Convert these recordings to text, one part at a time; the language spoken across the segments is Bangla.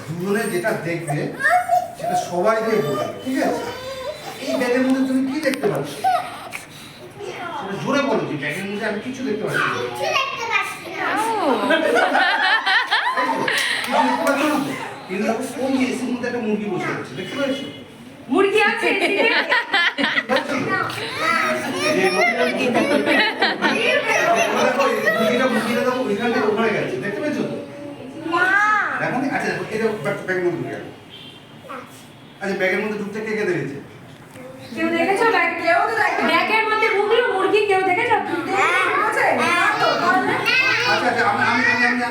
দুজনে যেটা দেখবে সেটা সবাইকে বলবে, ঠিক আছে? এই ব্যাগের মধ্যে তুমি কি দেখতে পাচ্ছ? সেটা জোরে বলো যে ব্যাগের মধ্যে আমি কিছু দেখতে পাচ্ছি না। ওই যে এসির মধ্যে একটা মুরগি বসে আছে, দেখতে পাচ্ছ? মুরগি আছে মুরগিটা দেখো ওইখান থেকে ওখানে গেছে, দেখতে পেয়েছ তো? দেখো নি? আচ্ছা এটা ব্যাগের মধ্যে ঢুকে গেল। আচ্ছা ব্যাগের মধ্যে ঢুকতে কে কে দেখেছে? কেউ দেখেছো? কেউ তো দেখেনি। ব্যাগের মধ্যে ঢুকলো মুরগি, কেউ দেখেছো? আছে? আচ্ছা আচ্ছা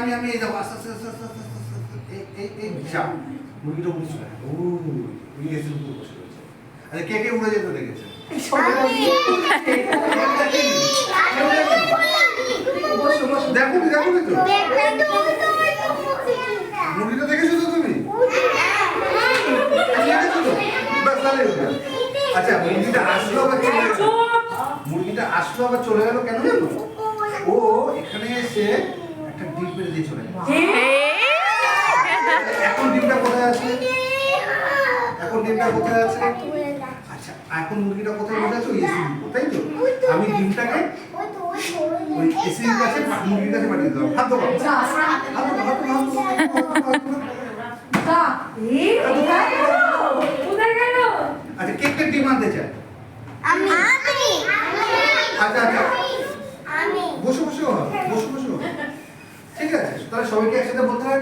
আমি এই দেখো আস্তে আস্তে আস্তে আস্তে আস্তে এই যা মুরগিটা উঠছে না। ও ওই এসির উপর বসে রয়েছে। আচ্ছা কে কে উড়ে যেতে দেখেছে? দেখো নি তো মুরগিটা দেখেছো তো তুমি? আচ্ছা মুরগিটা আসলো আবার চলে গেল। মুরগিটা আসলো আবার চলে গেল কেন জানো? ও এখানে এসে একটা ডিম পেড়ে দিয়ে চলে গেল। এখন ডিমটা কোথায় আছে? এখন ডিমটা কোথায় আছে? আচ্ছা এখন মুরগিটা কোথায় বসে আছে? ওই এসির উপর, তাই তো? আমি ডিমটাকে ওই এসির কাছে মুরগির কাছে পাঠিয়ে দিলাম। হাত দাও, আচ্ছা কে কে ডিম আনতে চায়? আচ্ছা আচ্ছা বসো বসো বসো বসো, ঠিক আছে? তাহলে সবাইকে একসাথে বলতে হবে।